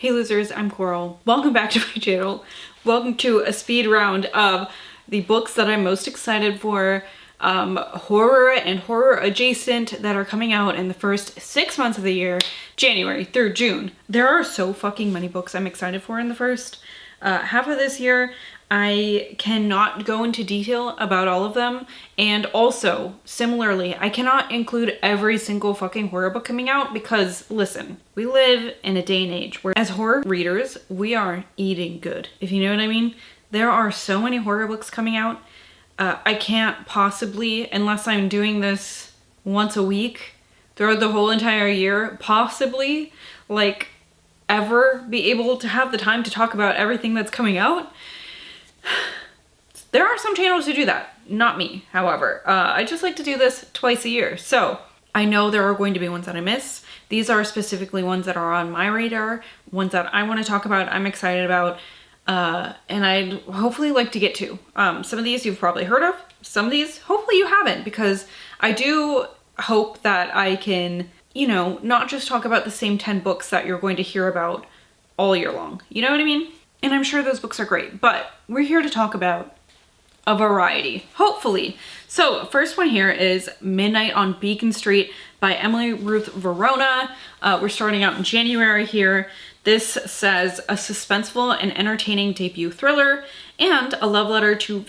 Hey losers, I'm Coral. Welcome back to my channel. Welcome to a speed round of the books that I'm most excited for, horror and horror adjacent, that are coming out in the first 6 months of the year, January through June. There are so fucking many books I'm excited for in the first half of this year. I cannot go into detail about all of them, and also, similarly, I cannot include every single fucking horror book coming out because, listen, we live in a day and age where as horror readers, we are eating good, if you know what I mean. There are so many horror books coming out. I can't possibly, unless I'm doing this once a week throughout the whole entire year, possibly, like, ever be able to have the time to talk about everything that's coming out. There are some channels who do that, not me, however. I just like to do this twice a year. So I know there are going to be ones that I miss. These are specifically ones that are on my radar, ones that I want to talk about, I'm excited about, and I'd hopefully like to get to. Some of these you've probably heard of, some of these hopefully you haven't, because I do hope that I can, you know, not just talk about the same 10 books that you're going to hear about all year long. You know what I mean? And I'm sure those books are great, but we're here to talk about a variety, hopefully. So first one here is Midnight on Beacon Street by Emily Ruth Verona. We're starting out in January here. This says a suspenseful and entertaining debut thriller and a love letter to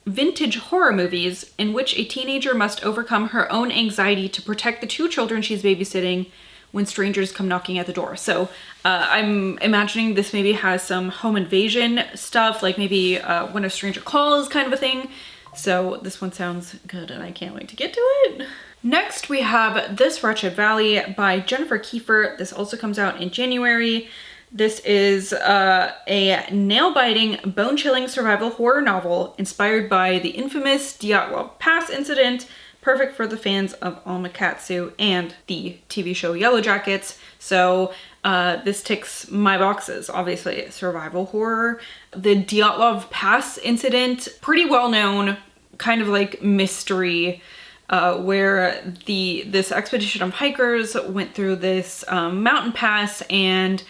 vintage horror movies in which a teenager must overcome her own anxiety to protect the two children she's babysitting when strangers come knocking at the door. So I'm imagining this maybe has some home invasion stuff, like maybe When a Stranger Calls kind of a thing. So this one sounds good and I can't wait to get to it. Next we have This Wretched Valley by Jennifer Kiefer. This also comes out in January. This is a nail-biting, bone-chilling survival horror novel inspired by the infamous Dyatlov Pass incident, perfect for the fans of Almakatsu and the TV show Yellow Jackets. So this ticks my boxes, obviously. Survival horror. The Dyatlov Pass incident, pretty well known, kind of like mystery, where this expedition of hikers went through this mountain pass and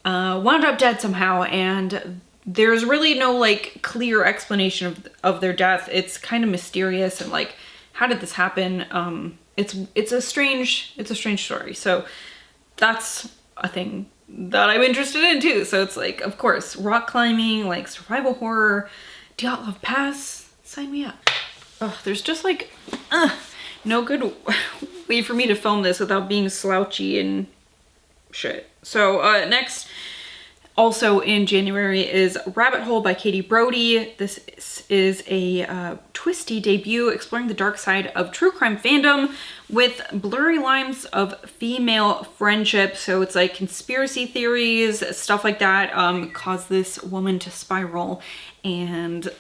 wound up dead somehow, and there's really no like clear explanation of their death. It's kind of mysterious and like, how did this happen? It's a strange story. So that's a thing that I'm interested in too. So it's like, of course, rock climbing, like survival horror, Dyatlov Pass, sign me up. Oh, there's just like, no good way for me to film this without being slouchy and shit. So next, also in January, is Rabbit Hole by Katie Brody. This is a twisty debut exploring the dark side of true crime fandom with blurry lines of female friendship. So it's like conspiracy theories, stuff like that, cause this woman to spiral, and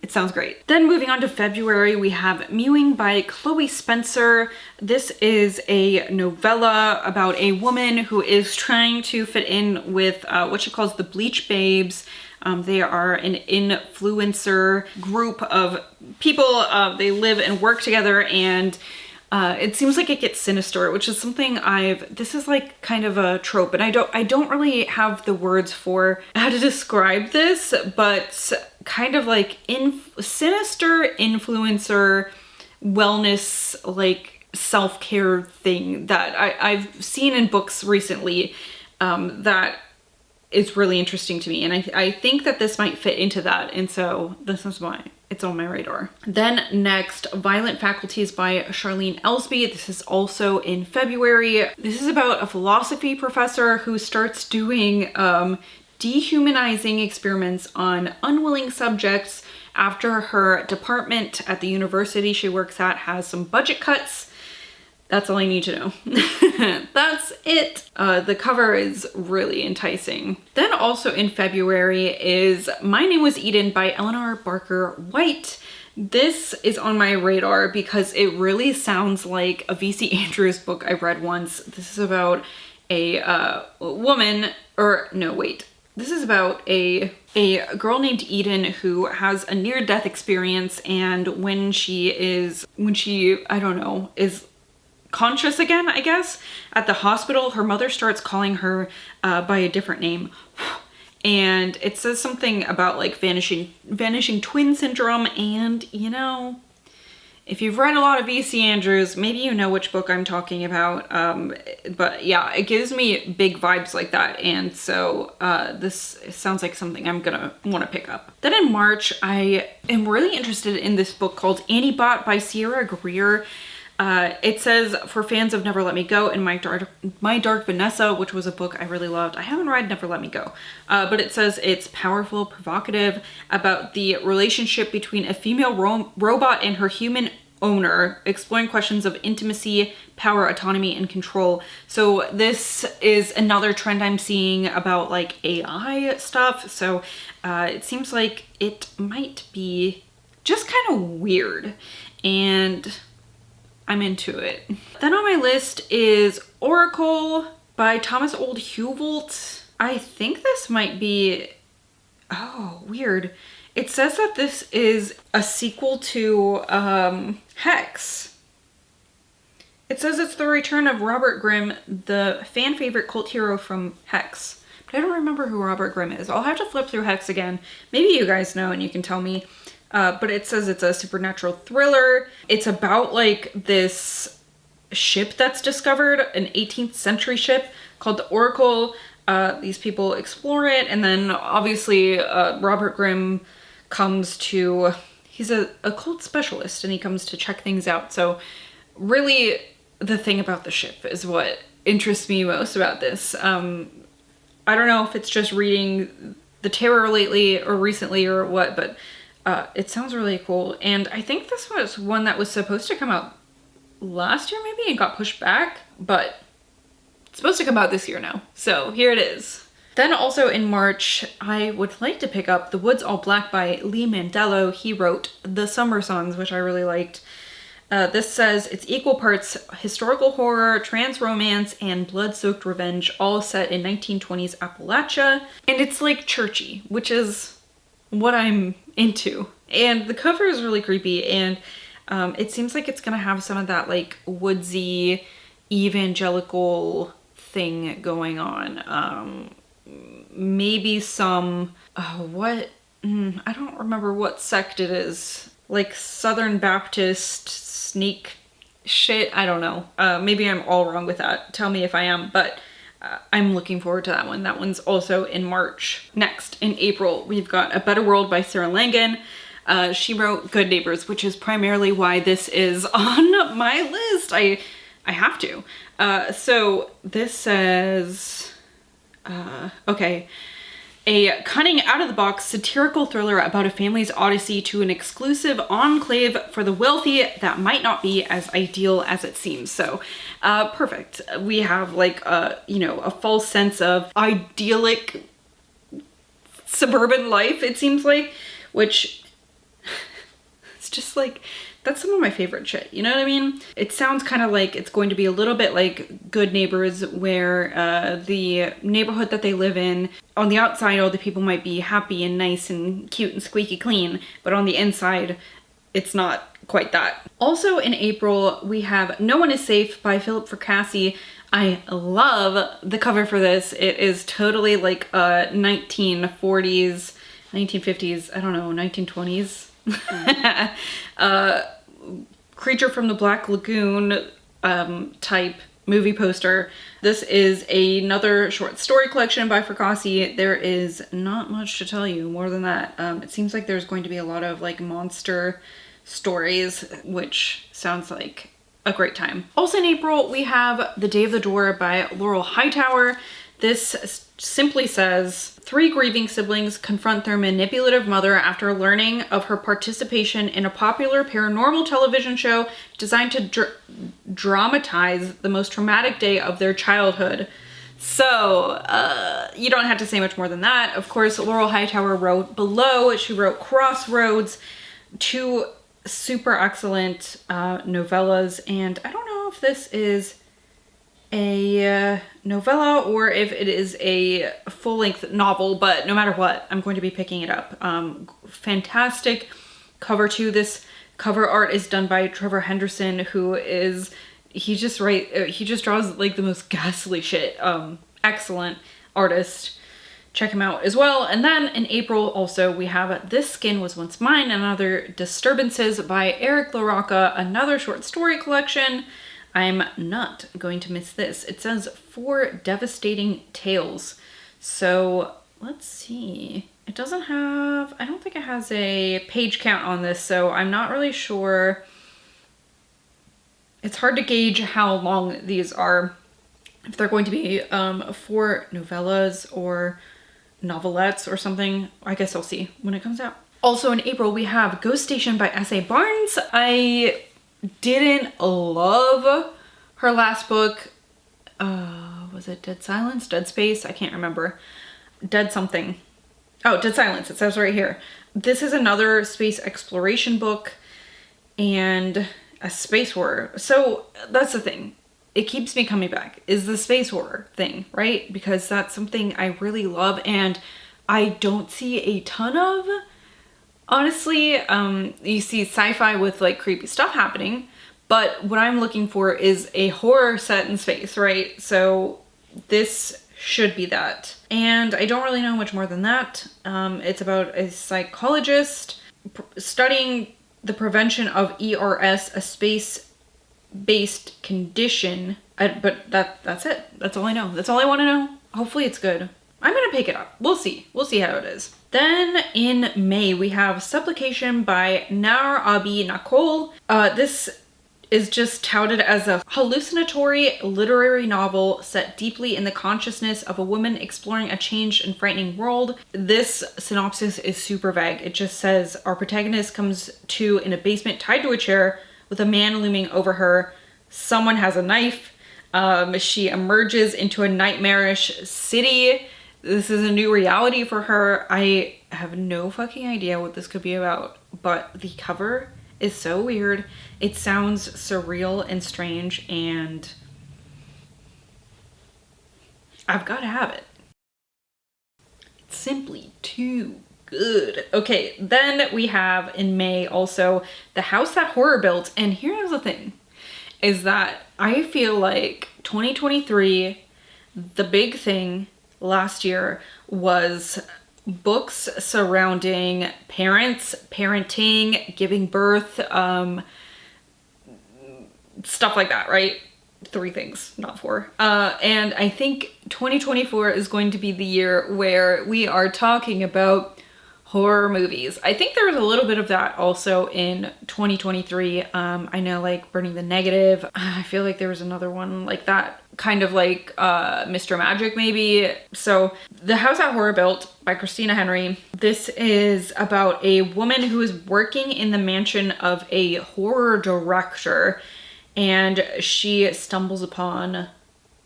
it sounds great. Then moving on to February, we have Mewing by Chloe Spencer. This is a novella about a woman who is trying to fit in with what she calls the Bleach Babes. They are an influencer group of people. They live and work together, and it seems like it gets sinister, which is something this is like kind of a trope, and I don't really have the words for how to describe this, but kind of like sinister influencer wellness, like self-care thing that I've seen in books recently, that is really interesting to me, and I think that this might fit into that, and so this is why it's on my radar. Then next, Violent Faculties by Charlene Elsby. This is also in February. This is about a philosophy professor who starts doing dehumanizing experiments on unwilling subjects after her department at the university she works at has some budget cuts. That's all I need to know. That's it. The cover is really enticing. Then also in February is My Name Was Eden by Eleanor Barker White. This is on my radar because it really sounds like a VC Andrews book I read once. This is about a woman, or no, wait. This is about a girl named Eden who has a near-death experience, and when she, I don't know, is conscious again, I guess. At the hospital, her mother starts calling her by a different name. And it says something about like vanishing twin syndrome. And, you know, if you've read a lot of V.C. Andrews, maybe you know which book I'm talking about. But yeah, it gives me big vibes like that. And so this sounds like something I'm gonna want to pick up. Then in March, I am really interested in this book called Annie Bot by Sierra Greer. It says, for fans of Never Let Me Go and My Dark Vanessa, which was a book I really loved. I haven't read Never Let Me Go, but it says it's powerful, provocative, about the relationship between a female robot and her human owner, exploring questions of intimacy, power, autonomy, and control. So this is another trend I'm seeing about like AI stuff. So it seems like it might be just kind of weird, and I'm into it. Then on my list is Oracle by Thomas Olde Heuvelt. I think this might be, oh, weird. It says that this is a sequel to Hex. It says it's the return of Robert Grimm, the fan favorite cult hero from Hex. But I don't remember who Robert Grimm is. I'll have to flip through Hex again. Maybe you guys know and you can tell me. But it says it's a supernatural thriller. It's about like this ship that's discovered, an 18th century ship called the Oracle. These people explore it, and then obviously Robert Grimm comes to, he's a occult specialist, and he comes to check things out. So really the thing about the ship is what interests me most about this. I don't know if it's just reading the terror lately or recently or what, but it sounds really cool. And I think this was one that was supposed to come out last year maybe and got pushed back, but it's supposed to come out this year now. So here it is. Then also in March, I would like to pick up The Woods All Black by Lee Mandelo. He wrote The Summer Songs, which I really liked. This says it's equal parts historical horror, trans romance, and blood-soaked revenge, all set in 1920s Appalachia. And it's like churchy, which is what I'm into. And the cover is really creepy, and it seems like it's gonna have some of that like woodsy evangelical thing going on. Maybe some I don't remember what sect it is, like Southern Baptist sneak shit. I don't know. Maybe I'm all wrong with that. Tell me if I am, but I'm looking forward to that one. That one's also in March. Next, in April, we've got A Better World by Sarah Langan. She wrote Good Neighbors, which is primarily why this is on my list. I have to. So this says, okay, a cunning, out-of-the-box satirical thriller about a family's odyssey to an exclusive enclave for the wealthy that might not be as ideal as it seems. So, perfect. We have like a false sense of idyllic suburban life, it seems like, which it's just like, that's some of my favorite shit, you know what I mean? It sounds kind of like it's going to be a little bit like Good Neighbors, where the neighborhood that they live in, on the outside all the people might be happy and nice and cute and squeaky clean, but on the inside it's not quite that. Also in April, we have No One Is Safe by Philip Fracassi. I love the cover for this. It is totally like 1940s, 1950s, I don't know, 1920s. Creature from the Black Lagoon type movie poster. This is another short story collection by Fracassi. There is not much to tell you more than that. It seems like there's going to be a lot of like monster stories, which sounds like a great time. Also in April, we have The Day of the Door by Laurel Hightower. This simply says, 3 grieving siblings confront their manipulative mother after learning of her participation in a popular paranormal television show designed to dramatize the most traumatic day of their childhood. So, you don't have to say much more than that. Of course, Laurel Hightower wrote Below. She wrote Crossroads, 2 super excellent novellas, and I don't know if this is a novella or if it is a full-length novel, but no matter what, I'm going to be picking it up. Fantastic cover too. This cover art is done by Trevor Henderson, who is he just draws like the most ghastly shit. Excellent artist. Check him out as well. And then in April also we have This Skin Was Once Mine and Other Disturbances by Eric LaRocca, another short story collection. I'm not going to miss this. It says 4 devastating tales. So let's see. It doesn't have, I don't think it has a page count on this, so I'm not really sure. It's hard to gauge how long these are. If they're going to be 4 novellas or novelettes or something. I guess I'll see when it comes out. Also in April we have Ghost Station by S.A. Barnes. I didn't love her last book. Was it Dead Silence? Dead Space? I can't remember. Dead something. Oh, Dead Silence. It says right here. This is another space exploration book and a space horror. So that's the thing. It keeps me coming back is the space horror thing, right? Because that's something I really love and I don't see a ton of. Honestly, you see sci-fi with like creepy stuff happening, but what I'm looking for is a horror set in space, right? So this should be that. And I don't really know much more than that. It's about a psychologist studying the prevention of ERS, a space-based condition. But that's it. That's all I know. That's all I want to know. Hopefully it's good. I'm gonna pick it up. We'll see. We'll see how it is. Then in May, we have Supplication by Nour Abi-Nakhoul. This is just touted as a hallucinatory literary novel set deeply in the consciousness of a woman exploring a changed and frightening world. This synopsis is super vague. It just says our protagonist comes to in a basement tied to a chair with a man looming over her. Someone has a knife. She emerges into a nightmarish city. This is a new reality for her. I have no fucking idea what this could be about, but the cover is so weird. It sounds surreal and strange, and I've got to have it. It's simply too good. Okay, then we have in May also The House That Horror Built, and here's the thing, is that I feel like 2023, the big thing last year was books surrounding parents, parenting, giving birth, stuff like that, right? 3 things, not 4. And I think 2024 is going to be the year where we are talking about horror movies. I think there was a little bit of that also in 2023. I know like Burning the Negative. I feel like there was another one like that, kind of like Mr. Magic maybe. So The House That Horror Built by Christina Henry. This is about a woman who is working in the mansion of a horror director, and she stumbles upon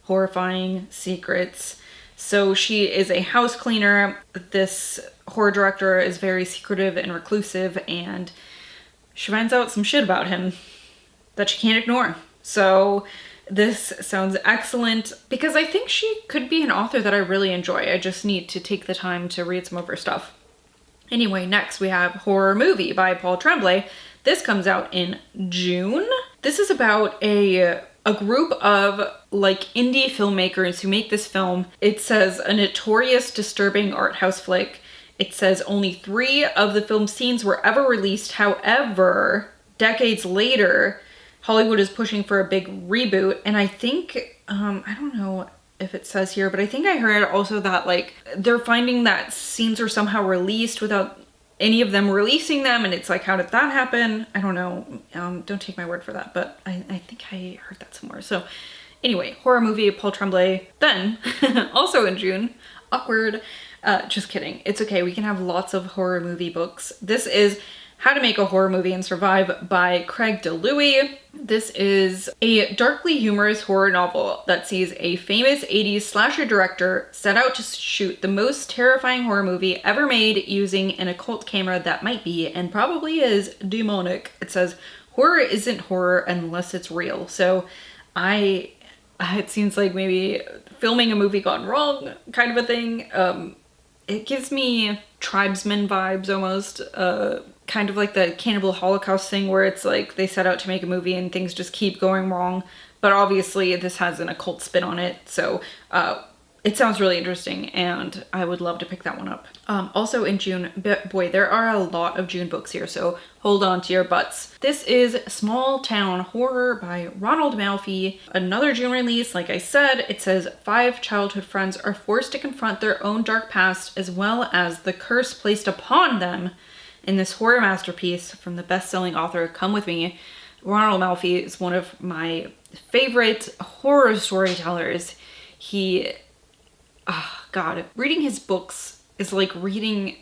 horrifying secrets. So she is a house cleaner. This horror director is very secretive and reclusive, and she finds out some shit about him that she can't ignore. So this sounds excellent because I think she could be an author that I really enjoy. I just need to take the time to read some of her stuff. Anyway, next we have Horror Movie by Paul Tremblay. This comes out in June. This is about a group of like indie filmmakers who make this film. It says a notorious disturbing art house flick. It says only 3 of the film scenes were ever released. However, decades later, Hollywood is pushing for a big reboot. And I think, I don't know if it says here, but I think I heard also that like they're finding that scenes are somehow released without any of them releasing them. And it's like, how did that happen? I don't know. Don't take my word for that, but I think I heard that somewhere. So anyway, Horror Movie, Paul Tremblay. Then also in June, awkward. Just kidding. It's okay. We can have lots of horror movie books. This is How to Make a Horror Movie and Survive by Craig DiLouie. This is a darkly humorous horror novel that sees a famous 80s slasher director set out to shoot the most terrifying horror movie ever made using an occult camera that might be, and probably is, demonic. It says, horror isn't horror unless it's real. So it seems like maybe filming a movie gone wrong kind of a thing. It gives me tribesman vibes almost, kind of like the Cannibal Holocaust thing where it's like they set out to make a movie and things just keep going wrong. but obviously this has an occult spin on it, so it sounds really interesting, and I would love to pick that one up. Also in June, boy, there are a lot of June books here, so hold on to your butts. This is Small Town Horror by Ronald Malfi. Another June release, like I said. It says 5 childhood friends are forced to confront their own dark past as well as the curse placed upon them in this horror masterpiece from the best-selling author Come With Me. Ronald Malfi is one of my favorite horror storytellers. God, reading his books is like reading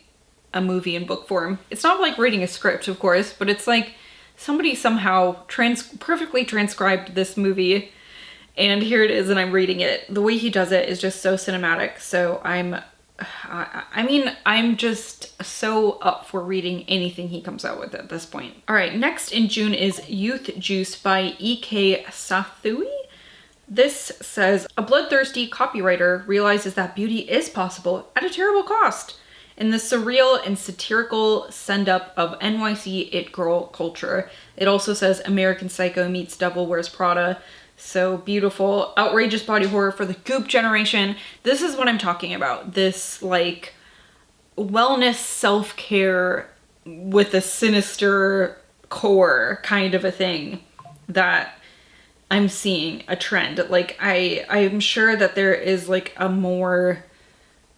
a movie in book form. It's not like reading a script, of course, but it's like somebody somehow perfectly transcribed this movie, and here it is, and I'm reading it. The way he does it is just so cinematic, so I'm just so up for reading anything he comes out with at this point. All right, next in June is Youthjuice by EK Sathue. This says, a bloodthirsty copywriter realizes that beauty is possible at a terrible cost in the surreal and satirical send-up of NYC it girl culture. It also says American Psycho meets Devil Wears Prada. So beautiful, outrageous body horror for the goop generation. This is what I'm talking about. This like wellness self-care with a sinister core kind of a thing that I'm seeing a trend. Like I'm sure that there is like a more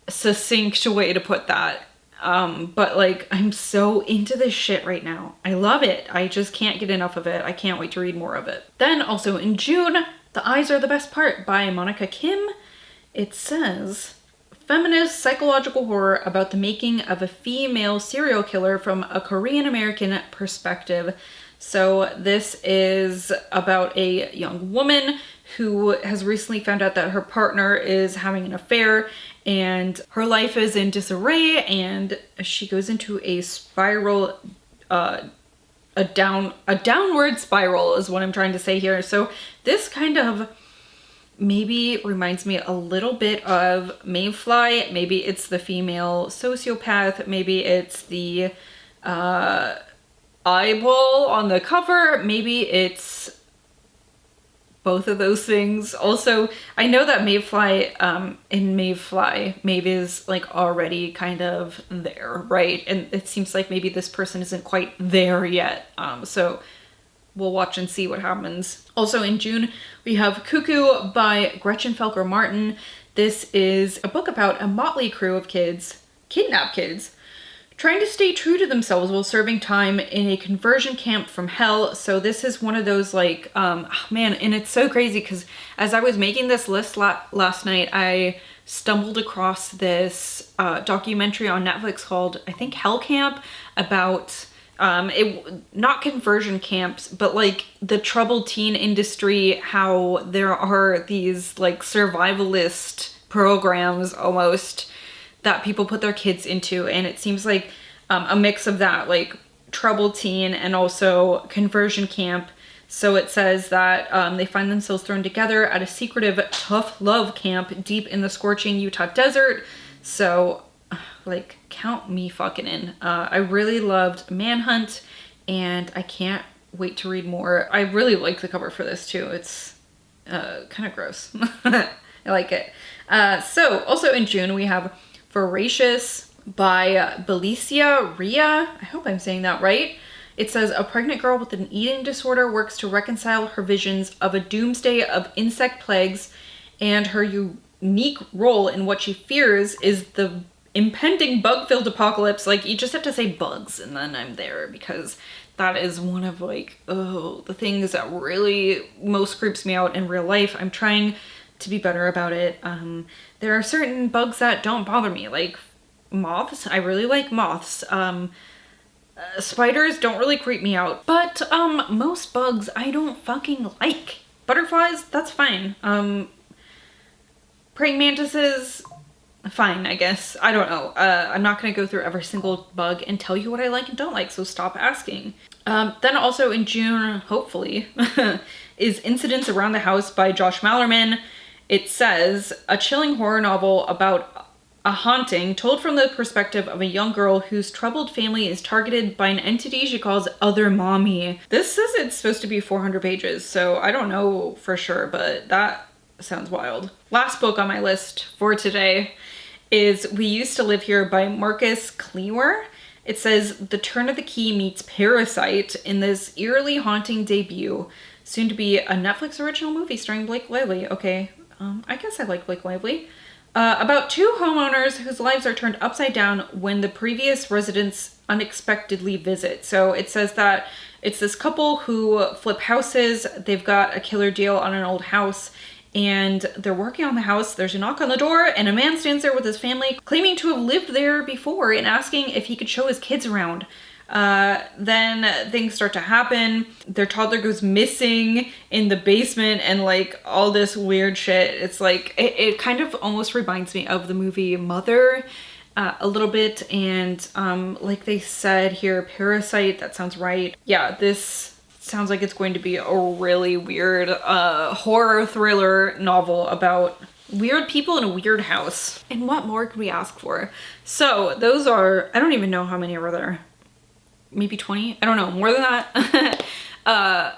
succinct way to put that. But like I'm so into this shit right now. I love it. I just can't get enough of it. I can't wait to read more of it. Then also in June, The Eyes Are the Best Part by Monika Kim. It says, feminist psychological horror about the making of a female serial killer from a Korean American perspective. So this is about a young woman who has recently found out that her partner is having an affair, and her life is in disarray, and she goes into a spiral, a downward spiral is what I'm trying to say here. So this kind of maybe reminds me a little bit of Mayfly. Maybe it's the female sociopath. Maybe it's the eyeball on the cover. Maybe it's both of those things. Also, I know that Mayfly, in Mayfly, Maeve is like already kind of there, right? And it seems like maybe this person isn't quite there yet. So we'll watch and see what happens. Also in June, we have Cuckoo by Gretchen Felker-Martin. This is a book about a motley crew of kids, kidnapped kids, trying to stay true to themselves while serving time in a conversion camp from hell. So this is one of those like, man, and it's so crazy because as I was making this list last night, I stumbled across this documentary on Netflix called, I think, Hell Camp, about not conversion camps, but like the troubled teen industry, how there are these like survivalist programs almost that people put their kids into, and it seems like a mix of that, like troubled teen and also conversion camp. So it says that they find themselves thrown together at a secretive tough love camp deep in the scorching Utah desert. So like count me fucking in. I really loved Manhunt, and I can't wait to read more. I really like the cover for this too. It's kind of gross. I like it. So also in June we have Voracious by Belicia Rhea. I hope I'm saying that right. It says a pregnant girl with an eating disorder works to reconcile her visions of a doomsday of insect plagues and her unique role in what she fears is the impending bug-filled apocalypse. Like, you just have to say bugs and then I'm there, because that is one of like, the things that really most creeps me out in real life. I'm trying to be better about it. There are certain bugs that don't bother me, like moths. I really like moths. Spiders don't really creep me out, but most bugs I don't fucking like. Butterflies, that's fine. Praying mantises, fine, I guess. I don't know. I'm not gonna go through every single bug and tell you what I like and don't like, so stop asking. Then also in June, hopefully, is Incidents Around the House by Josh Malerman. It says, a chilling horror novel about A haunting told from the perspective of a young girl whose troubled family is targeted by an entity she calls Other Mommy. This says it's supposed to be 400 pages, so I don't know for sure, but that sounds wild. Last book on my list for today is We Used to Live Here by Marcus Klewer. It says The Turn of the Key meets Parasite in this eerily haunting debut, soon to be a Netflix original movie starring Blake Lively. Okay, I guess I like Blake Lively. About two homeowners whose lives are turned upside down when the previous residents unexpectedly visit. So it says that it's this couple who flip houses. They've got a killer deal on an old house and they're working on the house. There's a knock on the door and a man stands there with his family claiming to have lived there before and asking if he could show his kids around. Then things start to happen. Their toddler goes missing in the basement and like all this weird shit. It's like, it kind of almost reminds me of the movie Mother a little bit. And like they said here, Parasite, that sounds right. Yeah, this sounds like it's going to be a really weird horror thriller novel about weird people in a weird house. And what more could we ask for? So those are, I don't even know how many are there. Maybe 20? I don't know, more than that.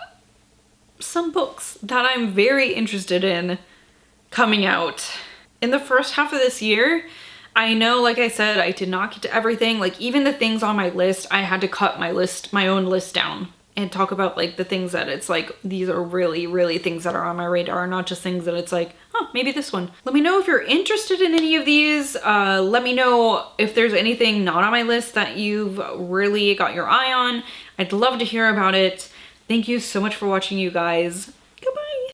Some books that I'm very interested in coming out in the first half of this year. I know, like I said, I did not get to everything. Like even the things on my list, I had to cut my own list down and talk about like the things that it's like, these are really, really things that are on my radar, not just things that it's like, oh, maybe this one. Let me know if you're interested in any of these. Let me know if there's anything not on my list that you've really got your eye on. I'd love to hear about it. Thank you so much for watching, you guys.